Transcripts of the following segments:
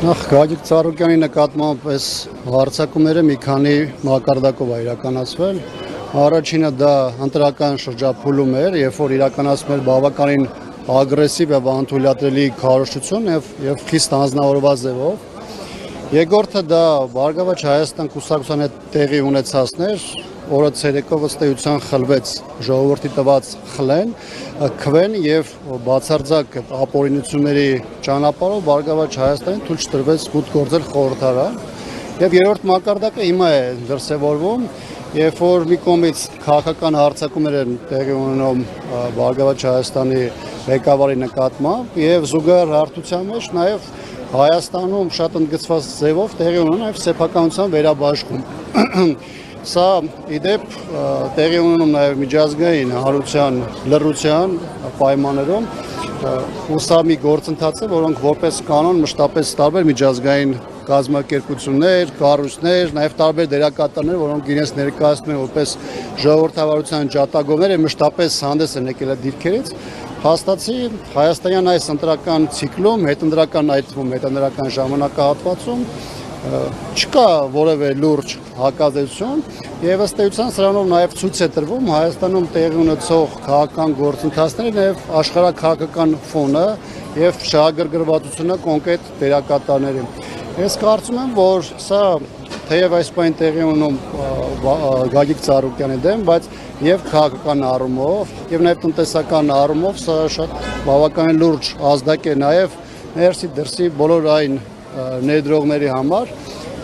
Նախ Գագիկ Ծառուկյանի նկատմամբ այս հարձակումները մի քանի մակարդակով է իրականացվել։ Առաջինը դա ընտրական շրջափուլում էր, երբ որ իրականացվել բավականին ագրեսիվ եւ անթույլատրելի քարոզչություն եւ խիստ անձնավորված ձևով։ Երկրորդը դա Բարգավաճ Հայաստան կուսակցության հետ տեղի ունեցածն էր, որը ցերեկով ըստ էության խլվեց ժողովրդի տված քվեն եւ բացարձակ ապօրինությունների ճանապարհով Բարգավաճ Հայաստանին թույլ չտրվեց մուտք գործել խորհրդարան։ Եվ երրորդ մակարդակը հիմա է դրսևորվում, երբ որ մի կողմից քաղաքական հարձակումներ են տեղի ունենում Բարգավաճ Հայաստանի ղեկավարի նկատմամբ եւ զուգահեռ հարթության մեջ նաեւ Հայաստանում շատ ընդգծված ձևով տեղի ունեն նաև սեփականության վերաբաշխում։ Սա իդեպ տեղի ունենում նաև միջազգային հարության լռության պայմաններում ու սա մի գործընթաց է, որոնք որպես կանոն մշտապես տարբեր միջազգային կազմակերպություններ, կառույցներ, նաև տարբեր դերակատարներ, որոնք իրենց ներկայացնում են որպես ժողովրդավարության ջատագովներ, մշտապես հանդես են եկել այդ դիրքերից, հաստատի հայաստանյան այս ընտրական ցիկլում, հետընտրական ժամանակահատվածում չկա որևէ լուրջ հակազդեցություն եւ ըստ էության սրանով նաեւ ցույց է տրվում Հայաստանում տեղի ունեցող քաղաքական գործընթացների նաեւ աշխարհաքաղաքական ֆոնը եւ շահագրգռվածությունը կոնկրետ դերակատարների։ Ես կարծում եմ, որ սա թեև այս պայն տեղի ունում Գագիկ Ծառուկյանի դեմ, բայց եւ քաղաքական առումով եւ նաեւ տնտեսական առումով սա շատ բավականին լուրջ ազդակ է նաեւ ներսի դրսի բոլոր այն ներդրողների համար,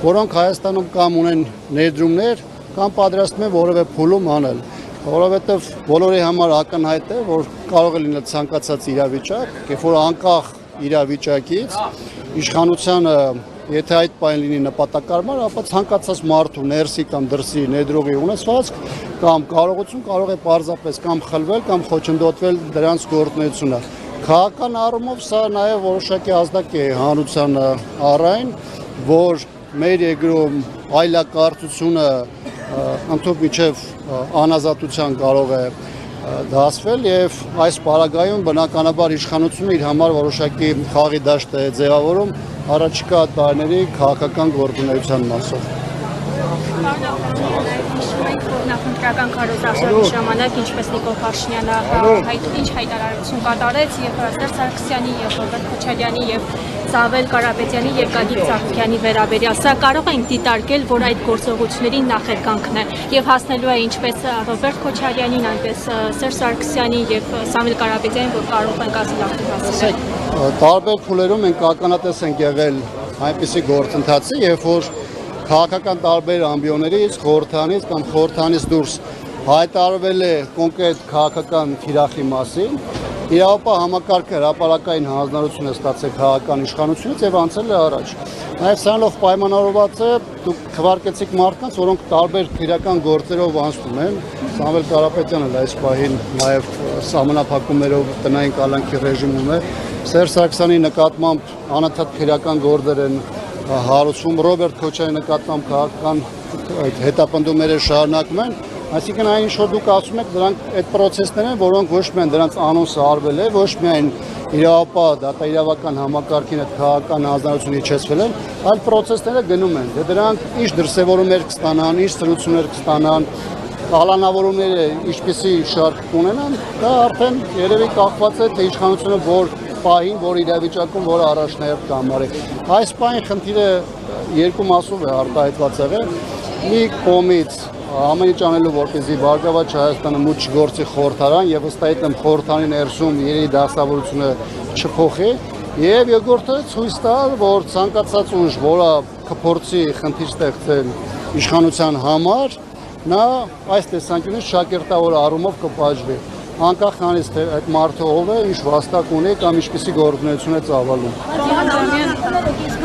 որոնք Հայաստանում կամ ունեն ներդրումներ, կամ պատրաստվում են որևէ փուլում անել, որովհետեւ բոլորի համար ակնհայտ է, որ կարող է լինել ցանկացած իրավիճակ, երբ որ անկախ իրավիճակից իշխանությանը եթե այդ պայն լինի նպատակարար, ապա ցանկացած մարդու ներսի կամ դրսի ներդրողի ունեցվածք կամ կարողություն կարող է պարզապես կամ խլվել կամ խոչընդոտվել դրանց գործունեությունը։ Քաղաքական առումով սա նաև որոշակի ազդակ է հանրության առայն, որ մեր երկրում այլակարծությունը ընդհանուր միջև անազատության կարող է դասվել եւ այս պարագայում բնականաբար իշխանությունը իր համար որոշակի խաղի դաշտ է ձևավորում առաջիկա տարիների քաղաքական գործունեության մասով։ Նախընտրական քարոզարշավի ժամանակ ինչպես Նիկոլ Փաշինյանը ինչ հայտարարություն կատարեց եւ Սերժ Սարգսյանի եւ Ռոբերտ Քոչարյանի եւ Սամվել Կարապետյանի եւ Գագիկ Ծառուկյանի վերաբերյալ սա կարող ենք դիտարկել, որ այդ գործողությունների նախերգանքն է եւ հասնելու է ինչպես Ռոբերտ Քոչարյանին, այնպես Սերժ Սարգսյանին եւ Սամվել Կարապետյանին, որ կարող են ասել ակտիվացնել։ Տարբեր փուլերում ենք ականատես ենք եղել այնպիսի գործընթացի, երբ որ քաղաքական տարբեր ամբիոններից, խորհրդանից կամ խորհրդանից դուրս հայտարարվել է կոնկրետ քաղաքական թիրախի մասին, իրավապահ համակարգը հրապարակային հանձնարարություն է ստացել քաղաքական իշխանությունից եւ անցել է առաջ։ Նաեւ սրանով պայմանավորված է դուք քվարկեցիք մարդկանց, որոնք տարբեր քրեական գործերով անցնում են։ Սամվել Կարապետյանը այս պահին նաեւ սահմանափակումներով տնային կալանքի ռեժիմում է։ Սերժ Սարգսյանի նկատմամբ անընդհատ քրեական գործեր են հարուցվում, Ռոբերտ Քոչարյանի նկատմամբ քաղաքական հետապնդումները շարունակվում են, այսինքն այն ինչ որ դուք ասում եք, դրանք այդ process-ներ են, որոնք ոչ միայն դրանց անոնսը արվել է, ոչ միայն իրավապահ դատաիրավական համակարգին այդ քաղաքական հանձնարարությունը իջեցվել են, այլ process-ները գնում են։ Դե դրանք ինչ դրսևորումներ կստանան, ինչ սրություններ կստանան, կալանավորումները ինչպիսի շարք կունենան, դա արդեն երևի կախված է թե իշխանությունը որ պահին, որ իրավիճակում, որ առաջնահերթ կամարի։ Այս պահին խնդիրը երկու մասով է արտահայտված եղել։ Մի կողմից ամեն ինչ անելու, որպեսզի Բարգավաճ Հայաստանը մուտք չգործի խորհրդարան եւ ըստ այդմ խորհրդարանի ներսում իրերի դասավորությունը չփոխի, եւ երկրորդը ցույց տալ, որ ցանկացած ուժ, որը կփորձի խնդիր ստեղծել իշխանության համար, նա այս տեսանկյունից շակերտավոր առումով կպաշտվի։ Անկախ նրանից թե այդ մարդը ով է, ինչ վաստակ ունի կամ ինչպիսի գործունեություն է ծավալում։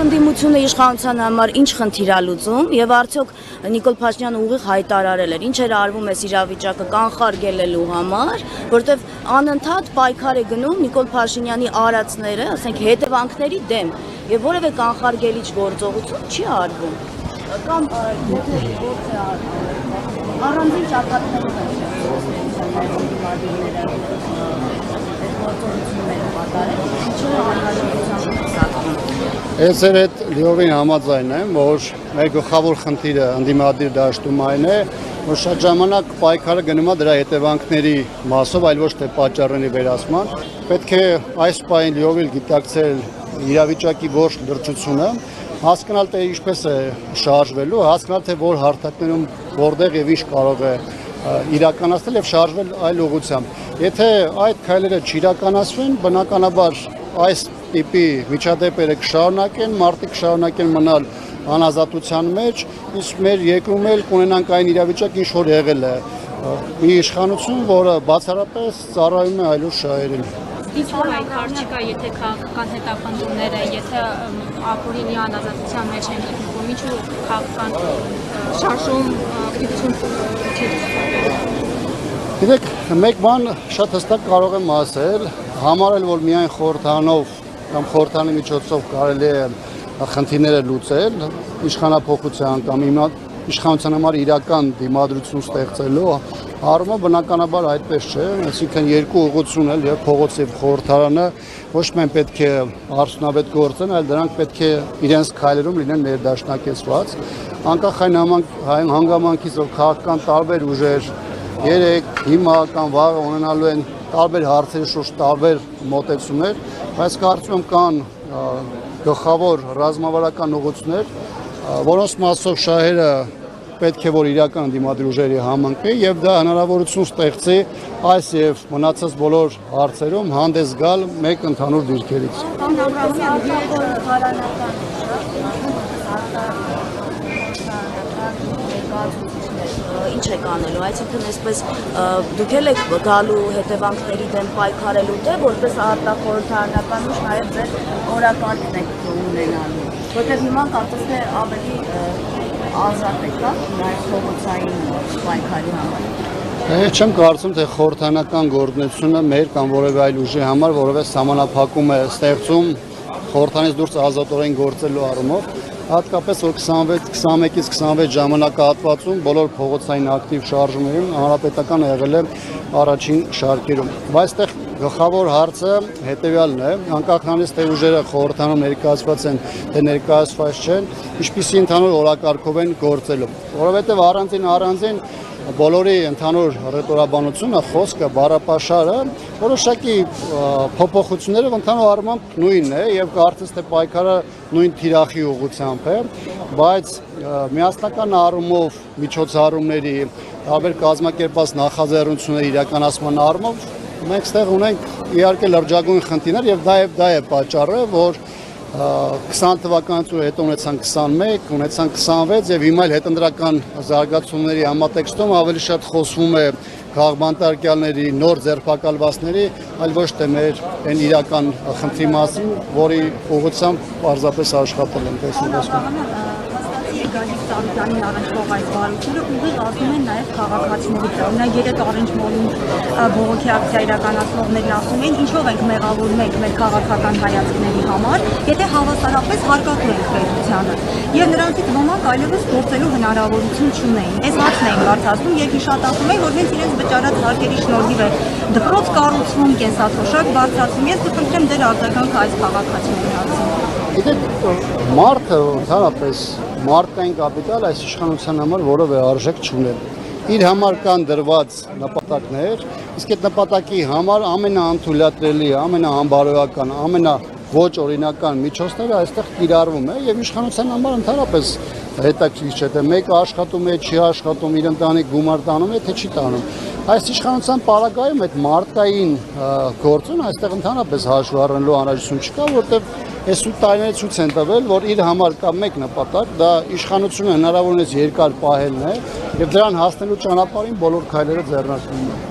Ընդդիմությունը իշխանության համար ինչ խնդիր է լուծում եւ արդյոք Նիկոլ Փաշինյանը ուղիղ հայտարարել էր, ինչ էր արվում այս իրավիճակը կանխարգելելու համար, որտեվ անընդհատ պայքար է գնում Նիկոլ Փաշինյանի արածները, ասենք հետևանքների դեմ եւ որևէ կանխարգելիչ գործողություն չի արվում։ Կամ եթե գործ է արվում առանձին ճակատներով գործողություններ կատարել, ինչու անհրաժեշտության սակվում։ Ես էր այդ լիովին համաձայն եմ, որ մեր գլխավոր խնդիրը ընդդիմադիր դաշտում այն է, որ շատ ժամանակ պայքարը գնում է դրա հետևանքների մասով, այլ ոչ թե պատճառների վերացման։ Պետք է այս պահին լիովին գիտակցել իրավիճակի ողջ լրջությունը, հասկանալ թե ինչպես է շարժվելու, հասկանալ թե որ հարթակներում որտեղ եւ ինչ կարող է իրականացնել եւ շարժվել այլ ուղղությամբ։ Եթե այդ քայլերը չիրականացվեն, բնականաբար այս տիպի միջադեպերը կշարունակեն, մարդիկ կշարունակեն մնալ անազատության մեջ, իսկ մեր երկրում էլ կունենանք այն իրավիճակ, ինչ որ եղել է մի իշխանություն, որը բացառապես ծառայում է այլուր շահերին։ Ինչ որ այդքան չկա, եթե քաղաքական հետապնդումները, եթե ապօրինի անազատության մեջ են գտնվում, ինչու քաղաքական շարժում ակտիվություն չի։ Գիտեք, մեկ բան շատ հստակ կարող եմ ասել, համարել, որ միայն խորհրդանով կամ խորհրդանի միջոցով կարելի է խնդիրները լուծել, իշխանափոխության կամ իշխանության համար իրական դիմադրություն ստեղծելու առումով բնականաբար այդպես չէ, այսինքն երկու ուղղություն էլ եւ փողոց եւ խորհրդարանը ոչ միայն պետք է արդյունավետ գործեն, այլ դրանք պետք է իրենց քայլերում լինեն ներդաշնակեցված, անկախ այն հանգամանքից, որ քաղաքական տարբեր ուժեր երեք, հիմա կամ վաղը ունենալու են տարբեր հարցերի շուրջ տարբեր մոտեցումներ, բայց կարծում եմ կան գլխավոր ռազմավարական ուղղություններ, որոնց մասով շահերը պետք է որ իրական դիմադրի ուժերի համընկնի եւ դա հնարավորություն ստեղծի այս եւ մնացած բոլոր հարցերում հանդես գալ մեկ ընդհանուր դիրքերից։ Ինչ եք անելու, այսինքն այսպես դուք եք գալու հետևանքների դեմ պայքարելու թե որպես արտախորհրդարանական ուժ նաև ձեր օրակարգն եք ունենալու, որտեղ հիմա կարծես թե ավելի ազատ եք, նաև փողոցային պայքարի համար։ Չեմ կարծում, թե խորհրդարանական գործունեությունը մեր կամ որևէ այլ ուժի համար որևէ սահմանափակում է ստեղծում խորհրդանից դուրս ազատորեն գործելու առումով, հատկապես որ 21-ից 26 ժամանակահատվածում բոլոր փողոցային ակտիվ շարժումներում հանրապետականը եղել է առաջին շարքերում։ Բայց այդտեղ գլխավոր հարցը հետևյալն է, անկախ նրանից թե ուժերը խորհրդանում ներկայացված են, թե ներկայացված չեն, ինչպիսի ընդհանուր օրակարգով են գործելու, որովհետև առանձին բոլորի ընդհանուր ռետորաբանությունը, խոսքը, բառապաշարը որոշակի փոփոխությունները ընդհանուր առմամբ նույնն է եւ կարծես թե պայքարը նույն թիրախի ուղղությամբ է, բայց միասնական առումով միջոցառումների, տարբեր կազմակերպված նախաձեռնությունների իրականացման առումով մենք ստեղ ունենք իհարկե լրջագույն խնդիրներ եւ դա է պատճառը, որ 20 թվականից հետո ունեցանք 21, ունեցանք 26 եւ հիմա էլ հետընտրական զարգացումների համատեքստում ավելի շատ խոսվում է քաղաքբանտարկյալների նոր ձերբակալվածների, այլ ոչ թե մեր այն իրական խնդրի մասին, որի ուղղությամբ պարզապես աշխատել ենք այս ընթացքում։ Գալիք Սարուկյանին առնչվող այս բարությունը ուղիղ ասում են նաև քաղաքացիների վրա։ Նա երեք առնչմոլին բողոքի ակցիա իրականացնողներն ասում են, ինչով ենք մեղավորում ենք մեր քաղաքական հայացքների համար, եթե հավասարապես հարկատու ենք պետությանը։ Եվ նրանցից ոմանք այլևս գործելու հնարավորություն չունեին։ Այս հարցն էին բարձրացնում եւ հիշատակում են, որ հենց իրենց վճարած հարկերի շնորհիվ է դպրոց կառուցվում, կենսաթոշակ բարձրացում։ Ես կխնդրեմ ձեր արձագանքը այս քաղաքացիների հարցին։ Գիտեք, մարդը ընդհանրապես մարդկային կապիտալ այս իշխանության համար որևէ արժեք չունեն։ Իր համար կան դրված նպատակներ, իսկ այդ նպատակի համար ամենաանթույլատրելի, ամենաանբարոյական, ամենաոչ օրինական միջոցները այստեղ կիրառվում է եւ իշխանության համար ընդհանրապես հետաքրքիր չէ, թե մեկը աշխատում է, չի աշխատում, իր ընտանիք գումար տանում է, թե չի տանում։ Այս իշխանության պարագայում այդ մարդկային գործոնը այստեղ ընդհանրապես հաշվի առնելու անհրաժեշտություն չկա, որտեղ այս 8 տարիները ցույց են տվել, որ իր համար կա մեկ նպատակ, դա իշխանությունը հնարավորինս երկար պահելն է եւ դրան հասնելու ճանապարհին բոլոր քայլերը ձեռնարկվում են։